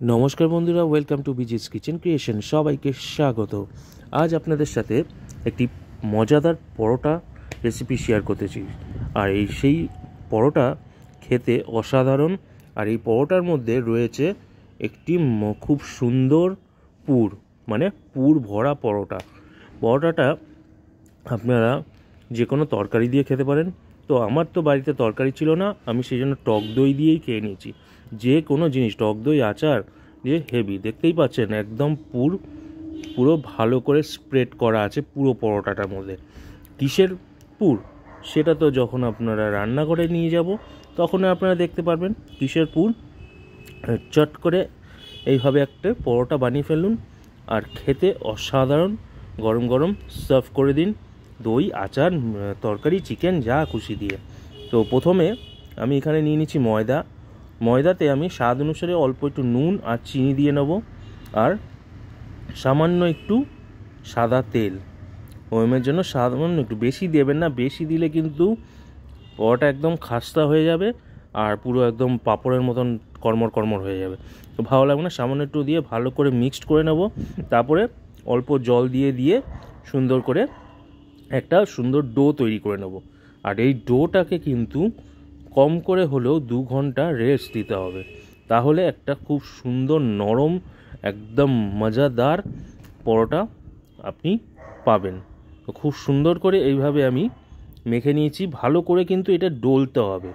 নমস্কার বন্ধুরা, welcome to বিজিস kitchen creation. সবাইকে স্বাগত। আজ আপনাদের সাথে একটি মজাদার পরোটা রেসিপি শেয়ার করতেছি। আর সেই পরোটা খেতে অসাধারণ। আর এই পরোটার মধ্যে রয়েছে একটি খুব সুন্দর পুর, মানে পুর ভরা পরোটাটা আপনারা যে কোনো তরকারি দিয়ে খেতে পারেন। তো আমার তো বাড়িতে তরকারি ছিল না, আমি সেই জন্য টক দই দিয়েই খেয়ে নিয়েছি। যে কোনো জিনিস, টক দই, আচার দিয়ে হেভি। দেখতেই পাচ্ছেন একদম পুরো ভালো করে স্প্রেড করা আছে পুরো পরোটাটার মধ্যে। কিসের পুর সেটা তো যখন আপনারা রান্না করে নিয়ে যাব তখন আপনারা দেখতে পারবেন কিসের পুর। চট করে এইভাবে একটা পরোটা বানিয়ে ফেলুন আর খেতে অসাধারণ। গরম গরম সার্ভ করে দিন দই, আচার, তরকারি, চিকেন, যা খুশি দিয়ে। তো প্রথমে আমি এখানে নিয়ে নিচ্ছি ময়দাতে আমি স্বাদ অনুসারে অল্প একটু নুন আর চিনি দিয়ে নেব, আর সামান্য একটু সাদা তেল। ওমের জন্য সামান্য একটু, বেশি দেবেন না, বেশি দিলে কিন্তু পরোটা একদম খাস্তা হয়ে যাবে আর পুরো একদম পাঁপড়ের মতন কর্মর হয়ে যাবে। তো ভালো লাগবে না। সামান্য একটু দিয়ে ভালো করে মিক্সড করে নেব, তারপরে অল্প জল দিয়ে সুন্দর করে একটা সুন্দর ডো তৈরি করে নেব। আর এই ডোটাকে কিন্তু কম করে হলেও 2 ঘন্টা রেস্ট দিতে হবে, তাহলে একটা খুব সুন্দর নরম একদম মজাদার পরোটা আপনি পাবেন। তো খুব সুন্দর করে এইভাবে আমি মেখে নিয়েছি। ভালো করে কিন্তু এটা ডলতে হবে,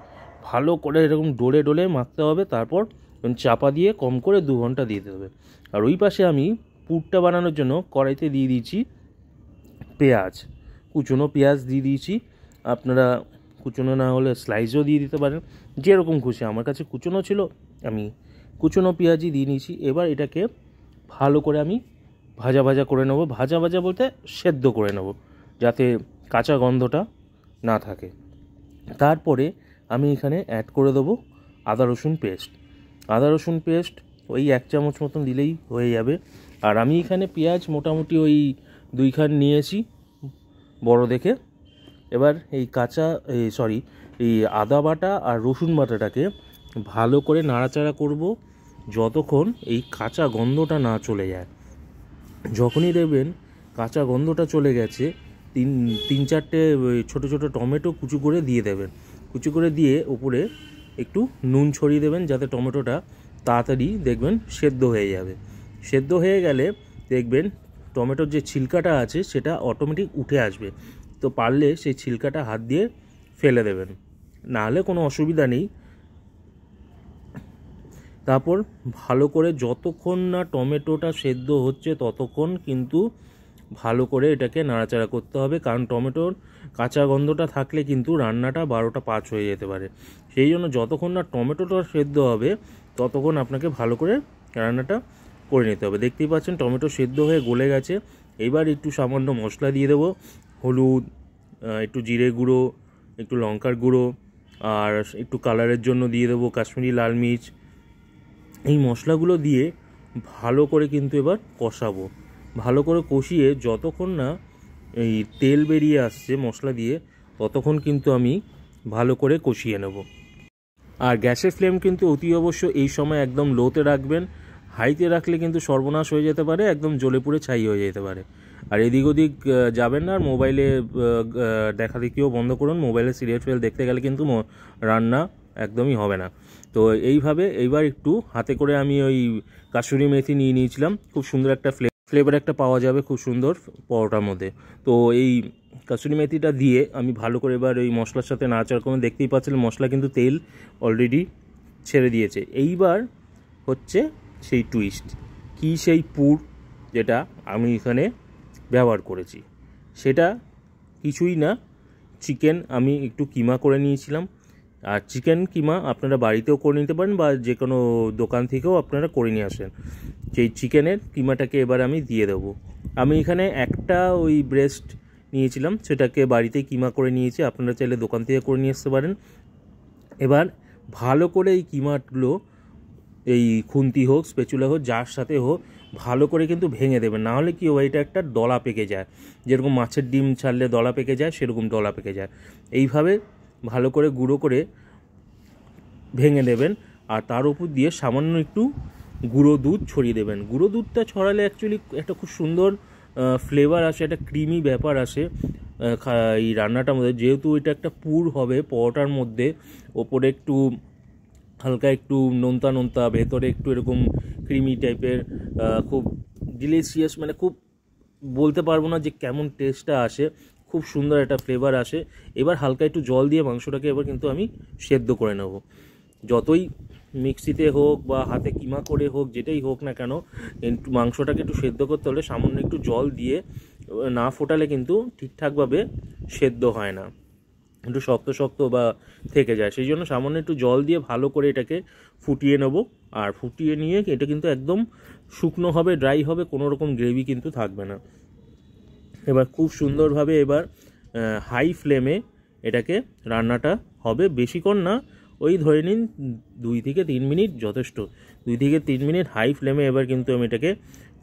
ভালো করে এরকম ডলে মাখতে হবে। তারপর চাপা দিয়ে কম করে 2 ঘন্টা দিয়ে দিতে হবে। আর ওই পাশে আমি পুরটা বানানোর জন্য কড়াইতে দিয়ে দিয়েছি কুচনো পেঁয়াজ দিয়ে দিয়েছি। আপনারা কুচনো না হলে স্লাইসও দিয়ে দিতে পারেন, যেরকম খুশি। আমার কাছে কুচনো ছিল, আমি কুচনো পেঁয়াজই দিয়ে নিয়েছি। এবার এটাকে ভালো করে আমি ভাজা করে নেব। ভাজা বলতে সেদ্ধ করে নেব, যাতে কাঁচা গন্ধটা না থাকে। তারপরে আমি এখানে অ্যাড করে দেবো আদা রসুন পেস্ট। ওই 1 চামচ মতন দিলেই হয়ে যাবে। আর আমি এখানে পেঁয়াজ মোটামুটি ওই 2 খান নিয়েছি বড় দেখে। এবার এই আদা বাটা আর রসুন বাটাটাকে ভালো করে নাড়াচাড়া করব যতক্ষণ এই কাঁচা গন্ধটা না চলে যায়। যখনই দেখবেন কাঁচা গন্ধটা চলে গেছে, 3-4টে ছোটো টমেটো কুচি করে দিয়ে দেবেন। কুচি করে দিয়ে উপরে একটু নুন ছড়িয়ে দেবেন, যাতে টমেটোটা তাড়াতাড়ি দেখবেন সেদ্ধ হয়ে যাবে। সেদ্ধ হয়ে গেলে দেখবেন টমেটোর যে ছিলকাটা আছে সেটা অটোমেটিক উঠে আসবে। তো পারলে সেই ছিলকাটা হাত দিয়ে ফেলে দেবেন, নাহলে কোনো অসুবিধা নেই। তারপর ভালো করে যতক্ষণ না টমেটোটা সেদ্ধ হচ্ছে ততক্ষণ কিন্তু ভালো করে এটাকে নাড়াচাড়া করতে হবে, কারণ টমেটোর কাঁচা গন্ধটা থাকলে কিন্তু রান্নাটা 12টা 5 হয়ে যেতে পারে। সেই জন্য যতক্ষণ না টমেটোটা সেদ্ধ হবে ততক্ষণ আপনাকে ভালো করে রান্নাটা করে নিতে হবে। দেখতেই পাচ্ছেন টমেটো সেদ্ধ হয়ে গলে গেছে। এবার একটু সামান্য মশলা দিয়ে দেবো, হলুদ, একটু জিরে গুঁড়ো, একটু লঙ্কার গুঁড়ো, আর একটু কালারের জন্য দিয়ে দেবো কাশ্মীরি লাল মির্চ। এই মশলাগুলো দিয়ে ভালো করে কিন্তু এবার কষাবো। ভালো করে কষিয়ে যতক্ষণ না এই তেল বেরিয়ে আসছে মশলা দিয়ে, ততক্ষণ কিন্তু আমি ভালো করে কষিয়ে নেব। আর গ্যাসের ফ্লেম কিন্তু অতি অবশ্য এই সময় একদম লোতে রাখবেন। হাইতে রাখলে কিন্তু সর্বনাশ হয়ে যেতে পারে, একদম জ্বলে পুড়ে ছাই হয়ে যেতে পারে। আর এদিক ওদিক যাবেন না, আর মোবাইলে দেখা দেখিও বন্ধ করুন। মোবাইলে সিরিয়াল দেখতে গেলে কিন্তু রান্না একদমই হবে না। তো এইভাবে এইবার একটু হাতে করে আমি ওই কাসুরি মেথি নিয়ে নিয়েছিলাম। খুব সুন্দর একটা ফ্লেভার একটা পাওয়া যাবে খুব সুন্দর পরোটার মধ্যে। তো এই কাসুরি মেথিটা দিয়ে আমি ভালো করে এবার ওই মশলার সাথে নাড়াচাড়া করে, দেখতেই পাচ্ছিলেন মশলা কিন্তু তেল অলরেডি ছেড়ে দিয়েছে। এইবার হচ্ছে সেই টুইস্ট, কি সেই পুর যেটা আমি এখানে ব্যবহার করেছি। সেটা কিছুই না, চিকেন আমি একটু কিমা করে নিয়েছিলাম। আর চিকেন কিমা আপনারা বাড়িতেও করে নিতে পারেন, বা যে কোনো দোকান থেকেও আপনারা করে নিয়ে আসেন। সেই চিকেনের কিমাটাকে এবার আমি দিয়ে দেবো। আমি এখানে একটা ওই ব্রেস্ট নিয়েছিলাম, সেটাকে বাড়িতেই কিমা করে নিয়েছি। আপনারা চাইলে দোকান থেকে করে নিয়ে আসতে পারেন। এবার ভালো করে এই কিমাগুলো এই খুন্তি হোক, স্প্যাচুলা হোক, যার সাথে হোক, ভালো করে কিন্তু ভেঙে দেবেন। নাহলে কি হয়, এটা একটা দলা পেকে যায়, যেরকম মাছের ডিম ছাড়লে দলা পেকে যায় সেরকম দলা পেকে যায়। এইভাবে ভালো করে গুঁড়ো করে ভেঙে দেবেন। আর তার উপর দিয়ে সামান্য একটু গুঁড়ো দুধ ছড়িয়ে দেবেন। গুঁড়ো দুধটা ছড়ালে অ্যাকচুয়ালি একটা খুব সুন্দর ফ্লেভার আসে, একটা ক্রিমি ব্যাপার আসে এই রান্নাটার মধ্যে। যেহেতু এটা একটা পুর হবে পরোটার মধ্যে, ওপরে একটু হালকা একটু নোনতা নোনতা, ভেতরে একটু এরকম ক্রিমি টাইপের, খুব ডিলিশিয়াস, মানে খুব বলতে পারবো না যে কেমন টেস্টটা আসে, খুব সুন্দর একটা ফ্লেভার আসে। এবার হালকা একটু জল দিয়ে মাংসটাকে এবার কিন্তু আমি সেদ্ধ করে নেব। যতই মিক্সিতে হোক বা হাতে কিমা করে হোক, যেটাই হোক না কেন, একটু মাংসটাকে একটু সেদ্ধ করতে হলে সামান্য একটু জল দিয়ে না ফোটালে কিন্তু ঠিকঠাকভাবে সেদ্ধ হয় না, একটু শক্ত শক্ত বা থেকে যায়। সেই জন্য সামান্য একটু জল দিয়ে ভালো করে এটাকে ফুটিয়ে নেব। আর ফুটিয়ে নিয়ে এটা কিন্তু একদম শুকনো হবে, ড্রাই হবে, কোনো রকম গ্রেভি কিন্তু থাকবে না। এবার খুব সুন্দরভাবে এবার হাই ফ্লেমে এটাকে রান্নাটা হবে, বেশিক্ষণ না, ওই ধরে নিন 2 থেকে 3 মিনিট যথেষ্ট। 2 থেকে 3 মিনিট হাই ফ্লেমে এবার কিন্তু আমি এটাকে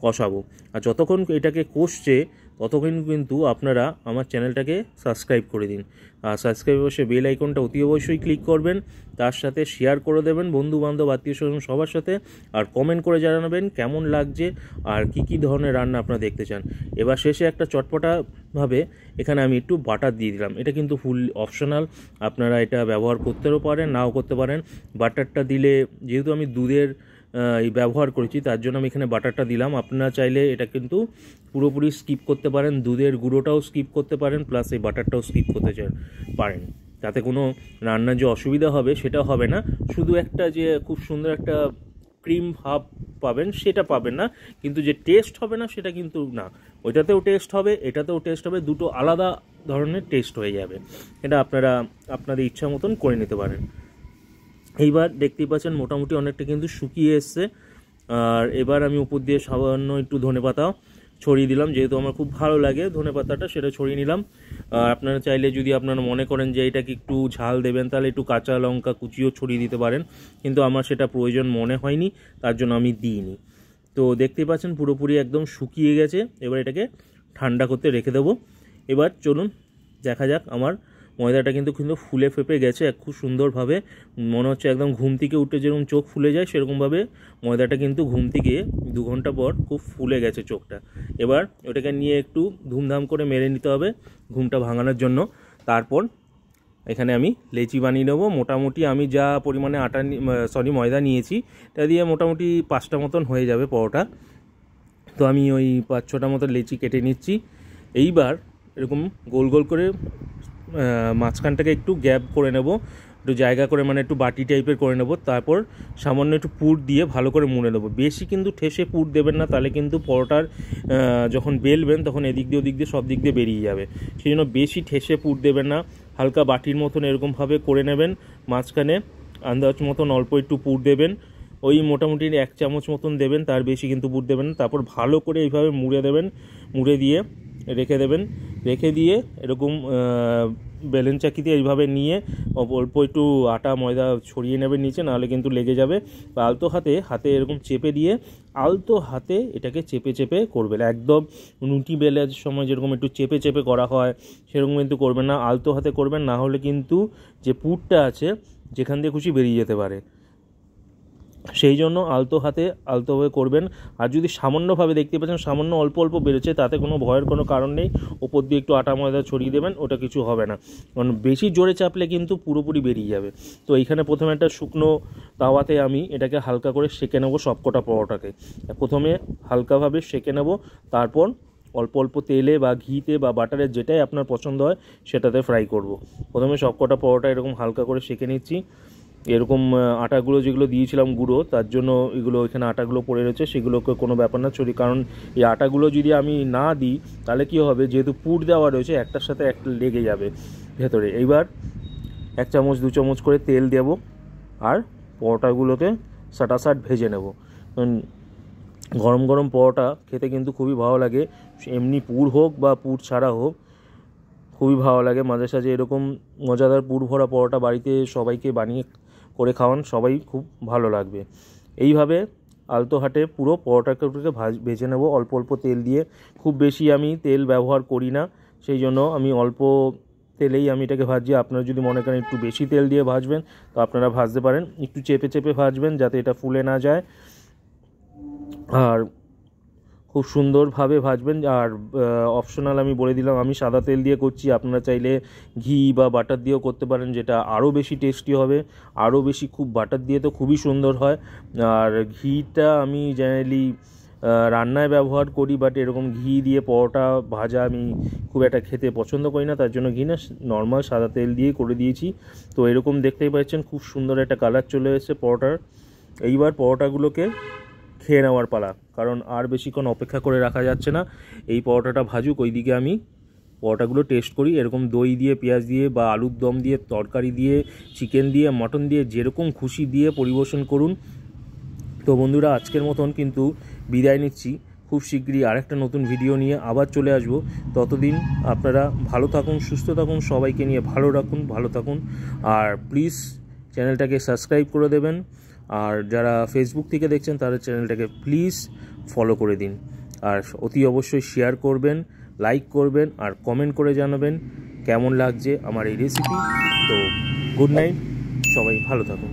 কষাবো। আর যতক্ষণ এটাকে কষছে ততক্ষণ কিন্তু আপনারা আমার চ্যানেলটাকে সাবস্ক্রাইব করে দিন। আর সাবস্ক্রাইব অবশ্যই বেল আইকনটা অতি অবশ্যই ক্লিক করবেন, তার সাথে শেয়ার করে দেবেন বন্ধু বান্ধব আত্মীয় স্বজন সবার সাথে। আর কমেন্ট করে জানাবেন কেমন লাগছে আর কী ধরনের রান্না আপনারা দেখতে চান। এবার শেষে একটা চটপটাভাবে এখানে আমি একটু বাটার দিয়ে দিলাম। এটা কিন্তু ফুল অপশনাল, আপনারা এটা ব্যবহার করতেও পারেন, নাও করতে পারেন। বাটারটা দিলে, যেহেতু আমি দুধের এই ব্যবহার করেছি তার জন্য আমি এখানে বাটারটা দিলাম। আপনারা চাইলে এটা কিন্তু পুরোপুরি স্কিপ করতে পারেন, দুধের গুঁড়োটাও স্কিপ করতে পারেন, প্লাস এই বাটারটাও স্কিপ করতে পারেন। তাতে কোনো রান্নার যে অসুবিধা হবে সেটা হবে না। শুধু একটা যে খুব সুন্দর একটা ক্রিম ভাব পাবেন সেটা পাবেন না, কিন্তু যে টেস্ট হবে না সেটা কিন্তু না। ওইটাতেও টেস্ট হবে, এটাতেও টেস্ট হবে, দুটো আলাদা ধরনের টেস্ট হয়ে যাবে। এটা আপনারা আপনাদের ইচ্ছা মতন করে নিতে পারেন। এইবার দেখতেই পাচ্ছেন মোটামুটি অনেকটা কিন্তু শুকিয়ে এসছে। আর এবার আমি উপর দিয়ে সামান্য একটু ধনেপাতা ছড়িয়ে দিলাম, যেহেতু আমার খুব ভালো লাগে ধনেপাতাটা, সেটা ছড়িয়ে নিলাম। আর আপনারা চাইলে যদি আপনারা মনে করেন যে এটাকে একটু ঝাল দেবেন তাহলে একটু কাঁচা লঙ্কা কুচিও ছড়িয়ে দিতে পারেন, কিন্তু আমার সেটা প্রয়োজন মনে হয়নি, তার জন্য আমি দিইনি। তো দেখতেই পাচ্ছেন পুরোপুরি একদম শুকিয়ে গেছে। এবার এটাকে ঠান্ডা করতে রেখে দেবো। এবার চলুন দেখা যাক। আমার ময়দাটা কিন্তু ফুলে ফেপে গেছে খুব সুন্দরভাবে, মনে হচ্ছে একদম ঘুম থেকে উঠে যেরকম চোখ ফুলে যায় সেরকমভাবে ময়দাটা কিন্তু ঘুম থেকে 2 ঘন্টা পর খুব ফুলে গেছে চোখটা। এবার ওটাকে নিয়ে একটু ধুমধাম করে মেরে নিতে হবে ঘুমটা ভাঙানোর জন্য। তারপর এখানে আমি লেচি বানিয়ে নেবো। মোটামুটি আমি যা পরিমাণে ময়দা নিয়েছি তা দিয়ে মোটামুটি 5টা মতন হয়ে যাবে পরোটা। তো আমি ওই 5-6টা মতো লেচি কেটে নিচ্ছি। এইবার এরকম গোল গোল করে মাঝখানটাকে একটু গ্যাপ করে নেব, একটু জায়গা করে, মানে একটু বাটি টাইপের করে নেব। তারপর সামান্য একটু পুর দিয়ে ভালো করে মুড়ে নেবো। বেশি কিন্তু ঠেসে পুর দেবেন না, তাহলে কিন্তু পরোটার যখন বেলবেন তখন এদিক দিয়ে ওদিক দিয়ে সব দিক দিয়ে বেরিয়ে যাবে। সেই জন্য বেশি ঠেসে পুর দেবেন না, হালকা বাটির মতন এরকমভাবে করে নেবেন। মাঝখানে আন্দাজ মতন অল্প একটু পুর দেবেন, ওই মোটামুটি 1 চামচ মতন দেবেন, তার বেশি কিন্তু পুর দেবেন না। তারপর ভালো করে এইভাবে মুড়ে দেবেন, মুড়ে দিয়ে রেখে দেবেন। রেখে দিয়ে এরকম বেলেন চাকি দিয়ে এইভাবে নিয়ে অল্প একটু আটা ময়দা ছড়িয়ে নেবেন নিচে, নাহলে কিন্তু লেগে যাবে। বা আলতো হাতে এরকম চেপে দিয়ে আলতো হাতে এটাকে চেপে চেপে করবেন। একদম রুটি বেলার সময় যেরকম একটু চেপে চেপে করা হয় সেরকম কিন্তু করবেন না, আলতো হাতে করবেন, না হলে কিন্তু যে পুরটা আছে যেখান দিয়ে খুশি বেরিয়ে যেতে পারে। সেই জন্য আলতোভাবে করবেন। আর যদি সামান্যভাবে দেখতে পাচ্ছেন সামান্য অল্প অল্প বেরোচ্ছে, তাতে কোনো ভয়ের কোনো কারণ নেই। ওপর দিয়ে একটু আটা ময়দা ছড়িয়ে দেবেন, ওটা কিছু হবে না। কারণ বেশি জোরে চাপলে কিন্তু পুরোপুরি বেরিয়ে যাবে। তো এইখানে প্রথমে একটা শুকনো তাওয়াতে আমি এটাকে হালকা করে সেঁকে নেবো সবকটা পরোটাকে। প্রথমে হালকাভাবে সেঁকে নেব, তারপর অল্প অল্প তেলে বা ঘিতে বা বাটারে যেটাই আপনার পছন্দ হয় সেটাতে ফ্রাই করব। প্রথমে সবকটা পরোটা এরকম হালকা করে সেঁকে নিচ্ছি। এরকম আটাগুলো যেগুলো দিয়েছিলাম গুঁড়ো, তার জন্য এগুলো এখানে আটাগুলো পড়ে রয়েছে, সেগুলোকে কোনো ব্যাপার না ছড়ি, কারণ এই আটাগুলো যদি আমি না দিই তাহলে কী হবে, যেহেতু পুর দেওয়া রয়েছে একটার সাথে একটা লেগে যাবে ভেতরে। এইবার 1 চামচ 2 চামচ করে তেল দেব আর পরোটাগুলোকে সাটাসাট ভেজে নেব। গরম গরম পরোটা খেতে কিন্তু খুবই ভালো লাগে, এমনি পুর হোক বা পুর ছাড়া হোক খুবই ভালো লাগে। মাঝে সাঝে এরকম মজাদার পুর ভরা পরোটা বাড়িতে সবাইকে বানিয়ে করে খাওয়ান, সবাই খুব ভালো লাগবে। এইভাবে আলতো হাতে পুরো পরোটাকে ভেজে নেব অল্প অল্প তেল দিয়ে। খুব বেশি আমি তেল ব্যবহার করি না, সেই জন্য আমি অল্প তেলেই আমি এটাকে ভাজি। আপনারা যদি মনে করেন একটু বেশি তেল দিয়ে ভাজবেন তো আপনারা ভাজতে পারেন। একটু চেপে চেপে ভাজবেন যাতে এটা ফুলে না যায়। আর খুব সুন্দরভাবে ভাজবেন। আর অপশনাল আমি বলে দিলাম, আমি সাদা তেল দিয়ে করছি, আপনারা চাইলে ঘি বা বাটার দিয়েও করতে পারেন, যেটা আরও বেশি টেস্টি হবে, আরও বেশি। খুব বাটার দিয়ে তো খুবই সুন্দর হয়। আর ঘিটা আমি জেনারেলি রান্নায় ব্যবহার করি, বাট এরকম ঘি দিয়ে পরোটা ভাজা আমি খুব একটা খেতে পছন্দ করি না, তার জন্য ঘি না, নর্মাল সাদা তেল দিয়েই করে দিয়েছি। তো এরকম দেখতেই পাচ্ছেন খুব সুন্দর একটা কালার চলে এসেছে পরোটার। এইবার পরোটাগুলোকে খেয়ে নেওয়ার পালা, কারণ আর বেশিক্ষণ অপেক্ষা করে রাখা যাচ্ছে না। এই পরোটাটা ভাজুক, ওইদিকে আমি পরোটাগুলো টেস্ট করি। এরকম দই দিয়ে, পেঁয়াজ দিয়ে বা আলুর দম দিয়ে, তরকারি দিয়ে, চিকেন দিয়ে, মটন দিয়ে, যেরকম খুশি দিয়ে পরিবেশন করুন। তো বন্ধুরা, আজকের মতন কিন্তু বিদায় নিচ্ছি। খুব শীঘ্রই আরেকটা নতুন ভিডিও নিয়ে আবার চলে আসব। ততদিন আপনারা ভালো থাকুন, সুস্থ থাকুন, সবাইকে নিয়ে ভালো থাকুন। আর প্লিজ চ্যানেলটাকে সাবস্ক্রাইব করে দেবেন। আর যারা ফেসবুক থেকে দেখছেন তাদের চ্যানেলটাকে প্লিজ ফলো করে দিন। আর অতি অবশ্যই শেয়ার করবেন, লাইক করবেন, আর কমেন্ট করে জানাবেন কেমন লাগছে আমার এই রেসিপি। তো গুড নাইট, সবাই ভালো থাকুন।